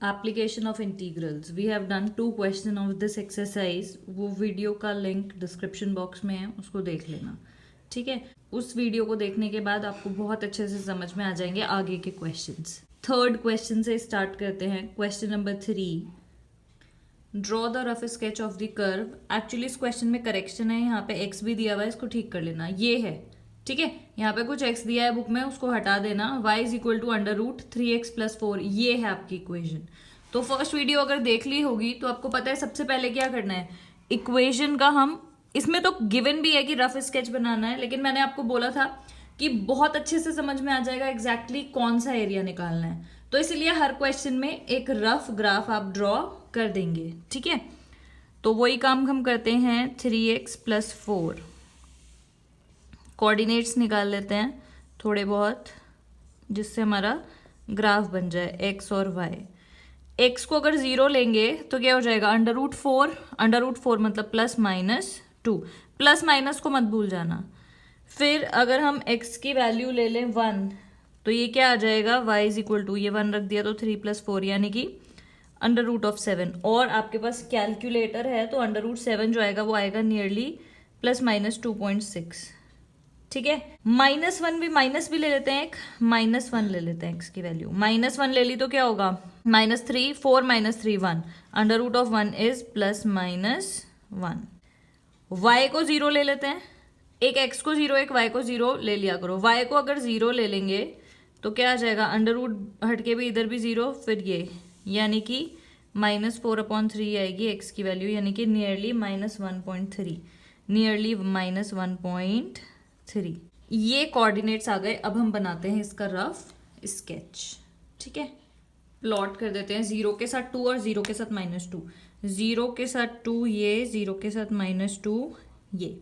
Application of integrals. We have done 2 question of this exercise. वो video का link description box में है, उसको देख लेना। ठीक है, उस वीडियो को देखने के बाद आपको बहुत अच्छे से समझ में आ जाएंगे आगे के क्वेश्चंस। थर्ड क्वेश्चन से स्टार्ट करते हैं। Question number 3, draw the rough sketch of the curve. Actually इस क्वेश्चन में करेक्शन है, यहाँ पे एक्स भी दिया हुआ है, इसको ठीक कर लेना। ये है, ठीक है, यहाँ पे कुछ एक्स दिया है बुक में, उसको हटा देना। y is equal to √3x+4, ये है आपकी इक्वेशन। तो फर्स्ट वीडियो अगर देख ली होगी तो आपको पता है सबसे पहले क्या करना है। इक्वेशन का हम, इसमें तो गिवन भी है कि रफ स्केच बनाना है, लेकिन मैंने आपको बोला था कि बहुत अच्छे से समझ में आ जाएगा एग्जैक्टली कौन सा एरिया निकालना है, तो इसलिए हर क्वेश्चन में एक रफ ग्राफ आप ड्रॉ कर देंगे। ठीक है, तो वही काम हम करते हैं। 3x+4 कोऑर्डिनेट्स निकाल लेते हैं थोड़े बहुत, जिससे हमारा ग्राफ बन जाए x और y। x को अगर 0 लेंगे तो क्या हो जाएगा, √4 मतलब +-2, प्लस माइनस को मत भूल जाना। फिर अगर हम x की वैल्यू ले लें 1, तो ये क्या आ जाएगा, y इज इक्वल टू, ये 1 रख दिया तो 3+4 यानी कि √7। और आपके पास कैलकुलेटर है तो √7 जो आएगा वो आएगा नियरली ±2.6। ठीक है, -1 भी, माइनस भी ले लेते हैं, एक -1 ले लेते हैं x की वैल्यू। -1 ले ली तो क्या होगा, -3, 4 - 3 1, √1 इज +-1। y को 0 ले लेते हैं, एक x को 0 एक y को 0 ले लिया करो। y को अगर 0 ले लेंगे तो क्या आ जाएगा, अंडर हट के भी इधर भी 0, फिर ये, यानी कि -4/3 आएगी x की वैल्यू, यानी कि नियरली -1.3, नियरली -1.3। ये कोऑर्डिनेट्स आ गए। अब हम बनाते हैं इसका रफ स्केच। ठीक है, प्लॉट कर देते हैं 0 के साथ 2 और 0 के साथ -2। 0 के साथ 2 ये, 0 के साथ -2 ये,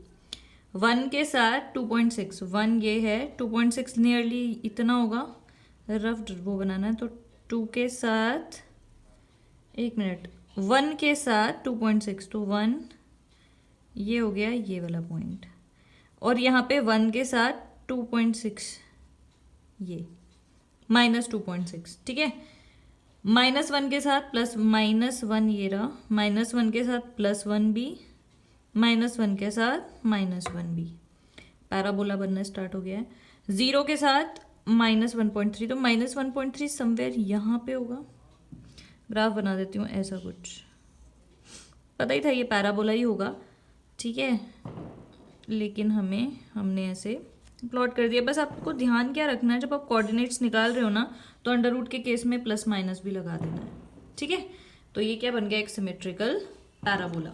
1 के साथ 2.6, 1 ये है, 2.6 नियरली इतना होगा। रफ वो बनाना है तो 2 के साथ, 1 मिनट, 1 के साथ 2.6, तो 1 ये हो गया ये वाला पॉइंट, और यहाँ पे 1 के साथ 2.6 ये, -2.6। ठीक है, -1 के साथ +-1 ये रहा, -1 के साथ +1 भी, -1 के साथ -1 भी, पैराबोला बनना स्टार्ट हो गया है। 0 के साथ -1.3, तो -1.3 समवेयर यहाँ पे होगा। ग्राफ बना देती हूँ ऐसा कुछ, पता ही था ये पैराबोला ही होगा। ठीक है, लेकिन हमने ऐसे प्लॉट कर दिया। बस आपको ध्यान क्या रखना है, जब आप कोऑर्डिनेट्स निकाल रहे हो ना, तो अंडर रूट के केस में +- भी लगा देना है। ठीक है, तो ये क्या बन गया, एक सिमेट्रिकल पैराबोला।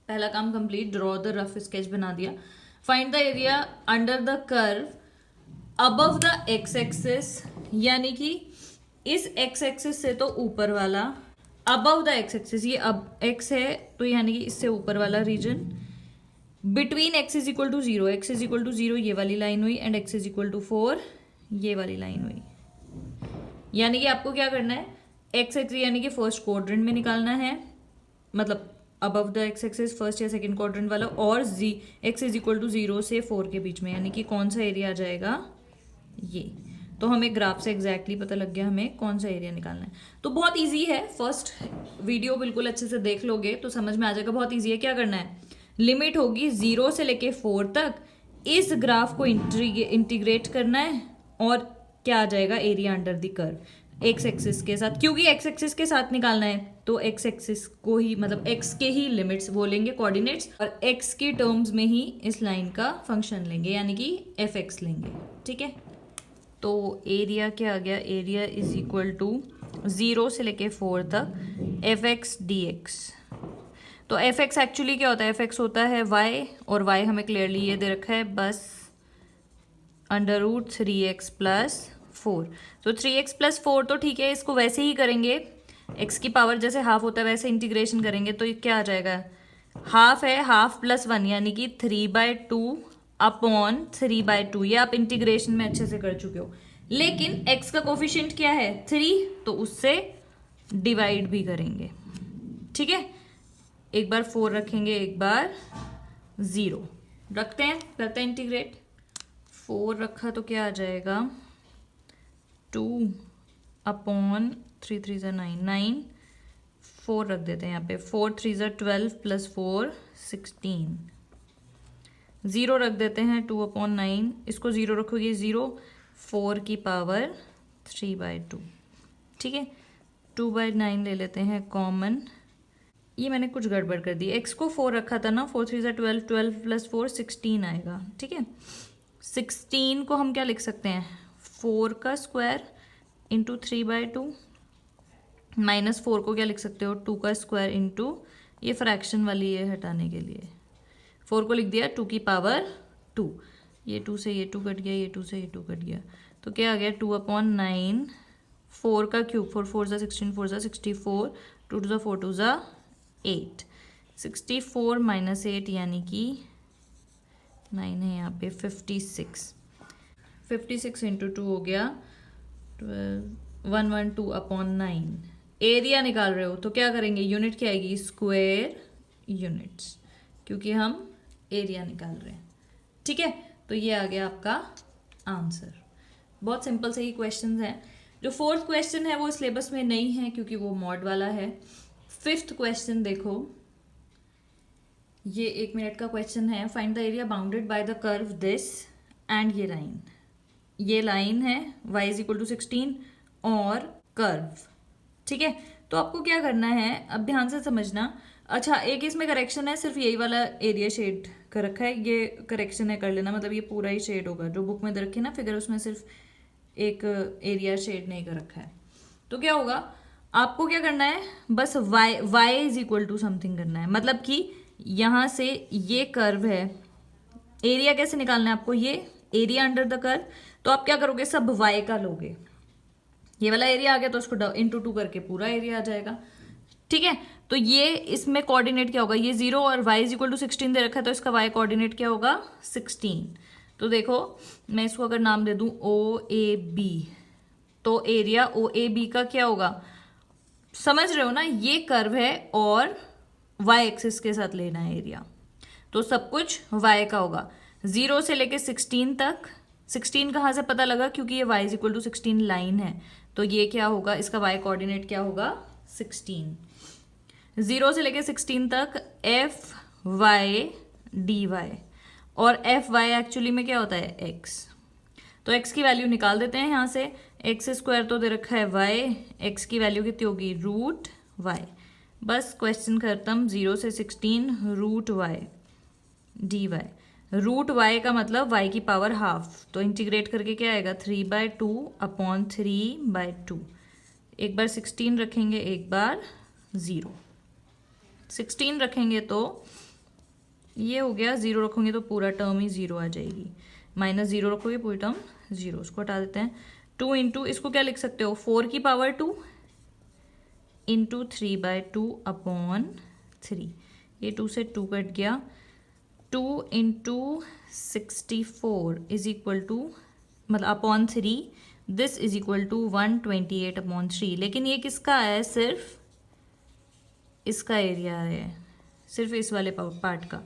पहला काम complete, draw the rough sketch बना दिया। Find the area under the curve above the x axis, यानी कि इस एक्स एक्सिस से तो ऊपर वाला, अबव द एक्स एक्सिस, ये अब एक्स है तो यानी कि इससे ऊपर वाला region, between x is equal to 0, x is equal to 0 ये वाली लाइन हुई, and x is equal to 4 ये वाली लाइन हुई। यानी कि आपको क्या करना है, x एक्सिस यानी कि फर्स्ट क्वाड्रेंट में निकालना है, मतलब above the x axis first या सेकंड क्वाड्रेंट वाला, और x इज इक्वल टू 0 से 4 के बीच में, यानी कि कौन सा एरिया आ जाएगा, ये। तो हमें ग्राफ से एग्जैक्टली पता लग गया हमें कौन सा एरिया निकालना है। तो बहुत इजी है, फर्स्ट वीडियो बिल्कुल अच्छे से देख लोगे तो समझ में आ जाएगा। बहुत इजी है, क्या करना है, लिमिट होगी 0 से लेके 4 तक, इस ग्राफ को इंटीग्रेट करना है, और क्या आ जाएगा, area under the curve x axis के साथ। क्योंकि एक्स एक्सिस के साथ निकालना है तो एक्स एक्सिस को ही, मतलब एक्स के ही लिमिट्स वो लेंगे कोऑर्डिनेट्स, और एक्स के टर्म्स में ही इस लाइन का फंक्शन लेंगे, यानी कि एफ एक्स लेंगे। ठीक है, तो एरिया क्या आ गया, एरिया इज इक्वल टू 0 से लेके 4 तक एफ एक्स डी एक्स। तो एफ एक्स एक्चुअली क्या होता है, एफ एक्स होता है y, और y हमें क्लियरली ये दे रखा है बस √3x+4। तो 3x+4 तो ठीक है, इसको वैसे ही करेंगे, x की पावर जैसे हाफ होता है वैसे इंटीग्रेशन करेंगे, तो ये क्या आ जाएगा, हाफ है, हाफ +1 यानी कि 3/2/3/2। ये आप इंटीग्रेशन में अच्छे से कर चुके हो, लेकिन x का कोफिशिएंट क्या है, 3, तो उससे डिवाइड भी करेंगे। ठीक है, एक बार 4 रखेंगे, एक बार 0 रखते हैं, करते हैं इंटीग्रेट। 4 रखा तो क्या आ जाएगा, 2/, 3 3 ज़ा 9, 9 4 रख देते हैं यहाँ पे, 4 3 ज़ा 12 प्लस 4 16, 0 रख देते हैं 2/9, इसको 0 रखोगे 0, 4 की पावर 3/2, ठीक है। 2/9 ले लेते हैं कॉमन, ये मैंने कुछ गड़बड़ कर दी, x को 4 रखा था ना, 4 3 ज़ा 12, 12 प्लस 4 16 आएगा, ठीक है। 16 को हम क्या लिख सकते हैं, 4 का स्क्वायर इंटू 3/2, माइनस 4 को क्या लिख सकते हो, 2 का स्क्वायर इंटू, ये फ्रैक्शन वाली है हटाने के लिए 4 को लिख दिया 2 की पावर 2, ये 2 से ये 2 कट गया, ये 2 से ये 2 कट गया, तो क्या आ गया 2/9, 4 का क्यूब, 4 4 ज़ा 16, 4 ज़ा 64, 2 2 ज़ा 4, 2 ज़ा 8, 64 माइनस 8 यानी कि 9 है यहाँ पे, 56, 56 इंटू 2 हो गया 112/9। एरिया निकाल रहे हो तो क्या करेंगे, यूनिट क्या आएगी, स्क्वायर यूनिट्स, क्योंकि हम एरिया निकाल रहे हैं, ठीक है। तो ये आ गया आपका आंसर। बहुत सिंपल से ही क्वेश्चन है। जो 4th क्वेश्चन है वो सिलेबस में नहीं है क्योंकि वो मॉड वाला है। 5th क्वेश्चन देखो, ये 1 मिनट का क्वेश्चन है। Find the area bounded by the curve this and ये लाइन है y = 16 और कर्व, ठीक है। तो आपको क्या करना है, अब ध्यान से समझना। अच्छा, एक इसमें करेक्शन है, सिर्फ यही वाला एरिया शेड कर रखा है, ये करेक्शन है, कर लेना, मतलब ये पूरा ही शेड होगा जो बुक में दे रखी है ना फिगर, उसमें सिर्फ एक एरिया शेड नहीं कर रखा है। तो क्या होगा, आपको क्या करना है, बस y = समथिंग करना है, मतलब कि यहाँ से ये कर्व है, एरिया कैसे निकालना है आपको, ये एरिया अंडर द कर्व। तो आप क्या करोगे, सब y का लोगे, ये वाला एरिया आ गया तो उसको इंटू 2 करके पूरा एरिया आ जाएगा, ठीक है। तो ये इसमें कोऑर्डिनेट क्या होगा, ये 0 और y = 16 दे रखा है, तो इसका y कोऑर्डिनेट क्या होगा, 16। तो देखो मैं इसको अगर नाम दे दूं OAB, तो एरिया OAB का क्या होगा, समझ रहे हो ना, ये कर्व है और y एक्सिस के साथ लेना है एरिया, तो सब कुछ y का होगा। 0 से लेके 16 तक, 16 कहाँ से पता लगा, क्योंकि ये y = 16 लाइन है, तो ये क्या होगा, इसका y कोऑर्डिनेट क्या होगा, 16। 0 से लेके 16 तक FY/dy, और FY एक्चुअली में क्या होता है, x। तो x की वैल्यू निकाल देते हैं यहाँ से, x² तो दे रखा है y, x की वैल्यू कितनी होगी, √y। बस क्वेश्चन खत्म, 0 से 16 √y dy, √y का मतलब y की पावर हाफ, तो इंटीग्रेट करके क्या आएगा, 3/2/3/2। एक बार 16 रखेंगे, एक बार 0, 16 रखेंगे तो ये हो गया, 0 रखोगे तो पूरा टर्म ही 0 आ जाएगी, -0 रखोगे पूरी टर्म 0, उसको हटा देते हैं। 2 इंटू, इसको क्या लिख सकते हो, 4 की पावर 2 इंटू 3/2/3, ये 2 से 2 कट गया, 2 इंटू 64 इज इक्वल टू, मतलब /3, दिस इज इक्वल टू 128/3। लेकिन ये किसका है, सिर्फ इसका एरिया है, सिर्फ इस वाले पार्ट का।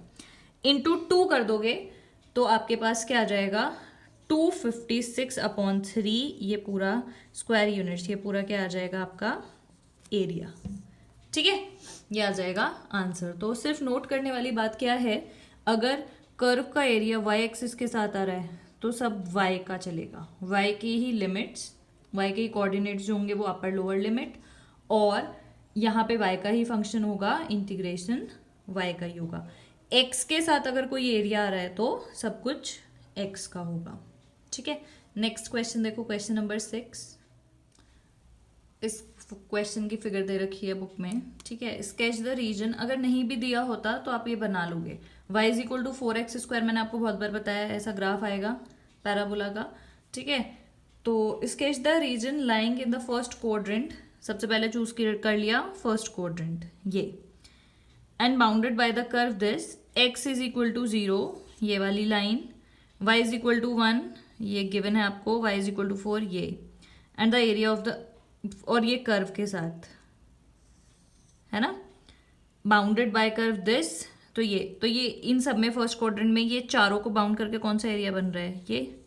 इंटू 2 कर दोगे तो आपके पास क्या आ जाएगा, 256/3, ये पूरा स्क्वायर यूनिट्स, ये पूरा क्या आ जाएगा आपका एरिया, ठीक है। ये आ जाएगा आंसर। तो सिर्फ नोट करने वाली बात क्या है, अगर कर्व का एरिया y एक्सिस के साथ आ रहा है तो सब y का चलेगा, y की ही लिमिट्स, y के ही कोऑर्डिनेट्स जो होंगे वो अपर लोअर लिमिट, और यहाँ पे y का ही फंक्शन होगा, इंटीग्रेशन y का ही होगा। x के साथ अगर कोई एरिया आ रहा है तो सब कुछ x का होगा, ठीक है। नेक्स्ट क्वेश्चन देखो, क्वेश्चन नंबर 6। इस क्वेश्चन की फिगर दे रखी है बुक में, ठीक है। स्केच द रीजन, अगर नहीं भी दिया होता तो आप ये बना लोगे। y = 4x², मैंने आपको बहुत बार बताया, ऐसा ग्राफ आएगा पैराबोला का, ठीक है। तो sketch the region lying in the first quadrant, सबसे पहले चूज कर लिया फर्स्ट क्वाड्रेंट ये, and bounded by the curve this, x = 0, ये वाली लाइन, y = 1, ये गिवन है आपको, y = 4 ये, and the area of the, और ये कर्व के साथ है ना, बाउंडेड बाय कर्व दिस, तो ये इन सब में फर्स्ट क्वाड्रेंट में ये चारों को बाउंड करके कौन सा एरिया बन रहा है, ये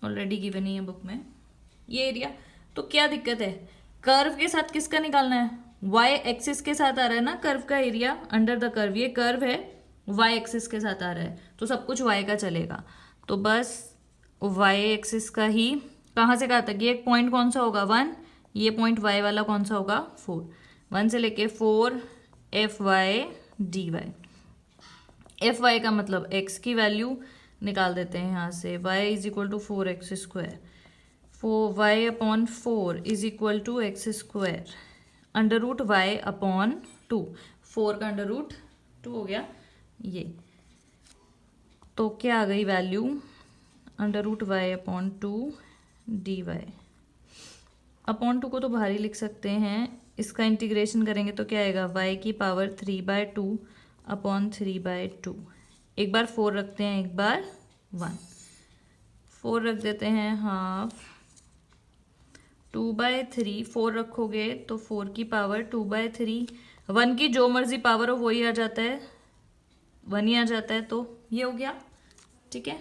ऑलरेडी गिवन ही है बुक में, ये एरिया। तो क्या दिक्कत है, कर्व के साथ किसका निकालना है, वाई एक्सिस के साथ आ रहा है ना कर्व का एरिया अंडर द कर्व, ये कर्व है वाई एक्सिस के साथ आ रहा है तो सब कुछ वाई का चलेगा। तो बस वाई एक्सिस का ही कहाँ से कहाँ तक, ये एक पॉइंट कौन सा होगा 1, ये पॉइंट वाई वाला कौन सा होगा 4, 1 से लेके 4 f y d y. F y का मतलब एक्स की वैल्यू निकाल देते हैं यहाँ से, y is equal to 4x square, 4y upon 4 is equal to x square under root y upon 2, 4 का अंडर रूट 2 हो गया ये। तो क्या आ गई value, under root y upon 2 d y. Upon 2 को तो बाहर ही लिख सकते हैं, इसका इंटीग्रेशन करेंगे तो क्या आएगा, y की पावर 3/2 अपॉन 3/2। एक बार 4 रखते हैं, एक बार 1, 4 रख देते हैं हाफ, 2/3, 4 रखोगे तो 4 की पावर 2/3, 1 की जो मर्जी पावर हो वही आ जाता है, 1 ही आ जाता है, तो ये हो गया। ठीक है,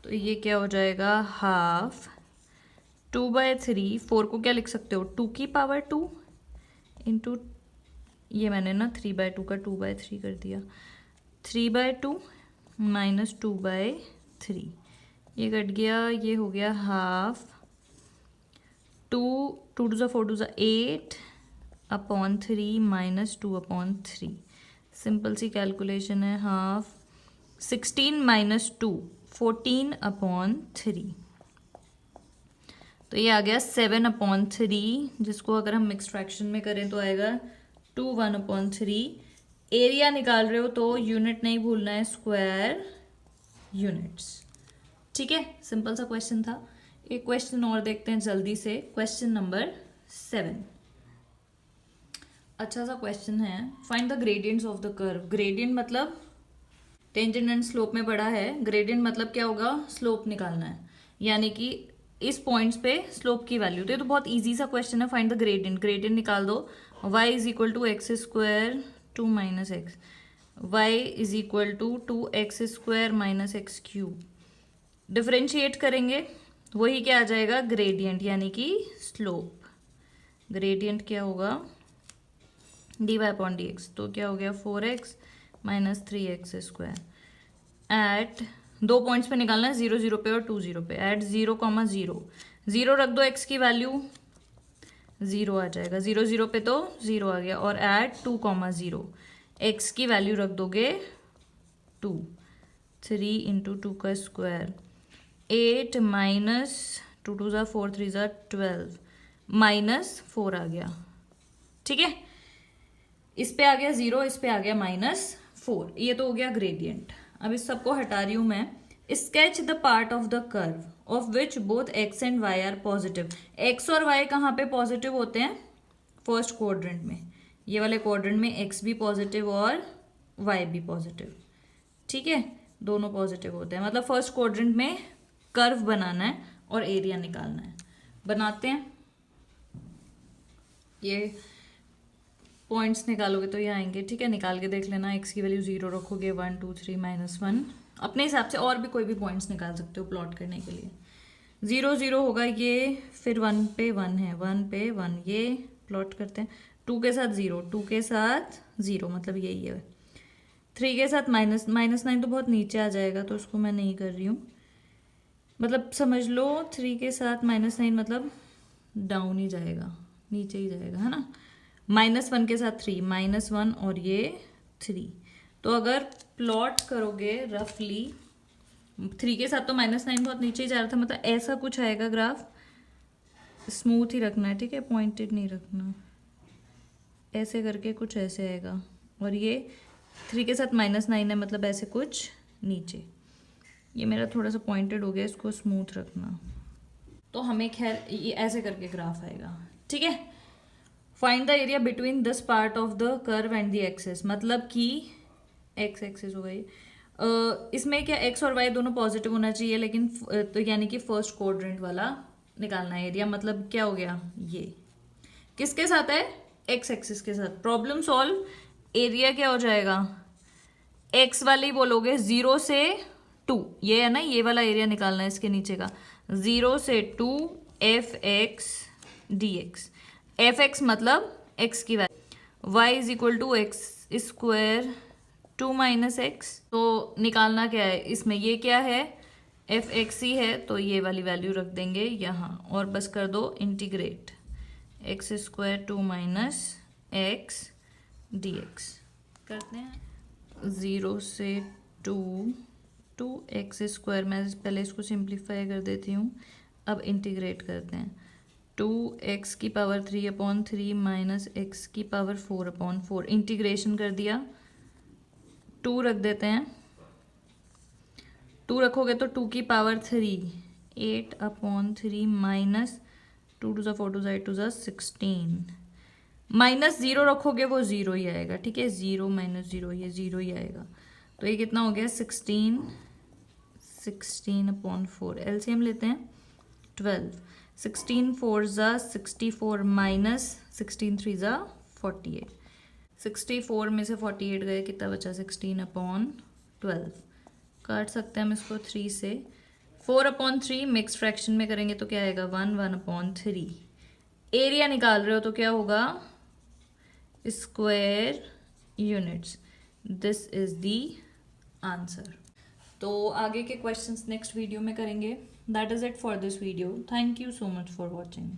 तो ये क्या हो जाएगा, हाफ 2/3, 4 को क्या लिख सकते हो 2 की पावर 2 इंटू, ये मैंने ना 3/2 का 2/3 कर दिया, 3/2 माइनस 2/3, ये कट गया, ये हो गया हाफ 2 2 टू ज़ा 4 टू ज़ा 8 अपॉन 3 माइनस 2 अपॉन 3। सिंपल सी कैलकुलेशन है, हाफ 16 माइनस 2 14 अपॉन 3, तो ये आ गया 7 अपॉन 3, जिसको अगर हम मिक्स्ड फ्रैक्शन में करें तो आएगा 2 1 अपॉन 3। एरिया निकाल रहे हो तो यूनिट नहीं भूलना है, स्क्वायर यूनिट्स। ठीक है, सिंपल सा क्वेश्चन था। एक क्वेश्चन और देखते हैं जल्दी से, क्वेश्चन नंबर 7। अच्छा सा क्वेश्चन है, find the gradients of the curve. Gradient मतलब टेंजेंट एंड स्लोप में पढ़ा है, ग्रेडियंट मतलब क्या होगा, स्लोप निकालना है, यानी कि इस पॉइंट्स पे स्लोप की वैल्यू। तो ये तो बहुत इजी सा क्वेश्चन है, फाइंड द ग्रेडियंट। ग्रेडियंट निकाल दो, y is equal to x square 2 minus x, y is equal to 2x square minus x cube. Differentiate करेंगे वही क्या आ जाएगा, ग्रेडियंट यानी कि स्लोप। ग्रेडियंट क्या होगा, dy अपॉन dx, तो क्या हो गया 4x minus 3x square. Eight 2 points पे निकालना है, 0 0 पे और 2 0 पे। एट 0 0 0 रख दो, x की वैल्यू 0 आ जाएगा, 0 0 पे तो 0 आ गया। और एट 2 0 x की वैल्यू रख दोगे 2, 3 इंटू 2 का स्क्वायर, 8 माइनस 2 2 ज़ा 4 3 ज़ा 12 माइनस 4 आ गया। ठीक है, इस पे आ गया 0, इस पे आ गया -4, ये तो हो गया ग्रेडियंट। अब इस सबको हटा रही हूं मैं। Sketch the part of the curve of which both x and y are positive. x और y कहाँ पे पॉजिटिव होते हैं, फर्स्ट क्वाड्रेंट में। ये वाले क्वाड्रेंट में x भी पॉजिटिव और y भी पॉजिटिव। ठीक है, दोनों पॉजिटिव होते हैं, मतलब फर्स्ट क्वाड्रेंट में कर्व बनाना है और एरिया निकालना है। बनाते हैं, ये पॉइंट्स निकालोगे तो ये आएंगे। ठीक है, निकाल के देख लेना। x की वैल्यू 0 रखोगे, 1 2 3 -1, अपने हिसाब से और भी कोई भी पॉइंट्स निकाल सकते हो प्लॉट करने के लिए। 0 0 होगा ये, फिर 1 पे 1 है, 1 पे 1, ये प्लॉट करते हैं। 2 के साथ 0, 2 के साथ 0, मतलब यही है। 3 के साथ -9 तो बहुत नीचे आ जाएगा, तो उसको मैं नहीं कर रही हूँ, मतलब समझ लो 3 के साथ -9 मतलब डाउन ही जाएगा, नीचे ही जाएगा, है ना। -1 के साथ 3, -1 और ये 3। तो अगर प्लॉट करोगे रफली, 3 के साथ तो -9 बहुत नीचे ही जा रहा था, मतलब ऐसा कुछ आएगा ग्राफ। स्मूथ ही रखना है, ठीक है, पॉइंटेड नहीं रखना। ऐसे करके कुछ ऐसे आएगा, और ये 3 के साथ -9 है, मतलब ऐसे कुछ नीचे। ये मेरा थोड़ा सा पॉइंटेड हो गया, इसको स्मूथ रखना। तो हमें खैर ये ऐसे करके ग्राफ आएगा। ठीक है, find the area between this part of the curve and the axis, मतलब कि एक्स एक्सिस हो गई। इसमें क्या x और y दोनों पॉजिटिव होना चाहिए, लेकिन तो यानी कि फर्स्ट क्वाड्रेंट वाला निकालना है एरिया। मतलब क्या हो गया, ये किसके साथ है, x एक्सिस के साथ। प्रॉब्लम सॉल्व, एरिया क्या हो जाएगा, x वाले ही बोलोगे, 0 से 2, ये है ना, ये वाला एरिया निकालना है इसके नीचे का, 0 से 2 f(x) dx। एफ एक्स मतलब एक्स की value, y is equal to x square 2 minus x. तो निकालना क्या है इसमें, ये क्या है एफ एक्स ही है, तो ये वाली वैल्यू रख देंगे यहाँ और बस कर दो integrate x square 2 minus x D x. करते हैं 0 से 2 एक्स स्क्वायर, मैं पहले इसको सिंप्लीफाई कर देती हूँ, अब इंटीग्रेट करते हैं 2x की पावर 3/3 माइनस एक्स की पावर 4/4, इंटीग्रेशन कर दिया, 2 रख देते हैं, 2 रखोगे तो 2 की पावर 3 8/3 माइनस 2 टू ज़ा 4 टू ज़ा 8 टू ज़ा 16, माइनस 0 रखोगे वो 0 ही आएगा, ठीक है, 0 माइनस 0 ये 0 ही आएगा। तो ये कितना हो गया 16/4, एलसीएम लेते हैं 12, 16 4 ज़ा 64 माइनस 16 3 ज़ा 48, 64 में से 48 गए, कितना बचा 16/12, काट सकते हैं हम इसको 3 से, 4/3 मिक्स फ्रैक्शन में करेंगे तो क्या आएगा 1/3, एरिया निकाल रहे हो तो क्या होगा square units, this is the answer. तो आगे के क्वेश्चंस नेक्स्ट वीडियो में करेंगे। That is it for this video, thank you so much for watching.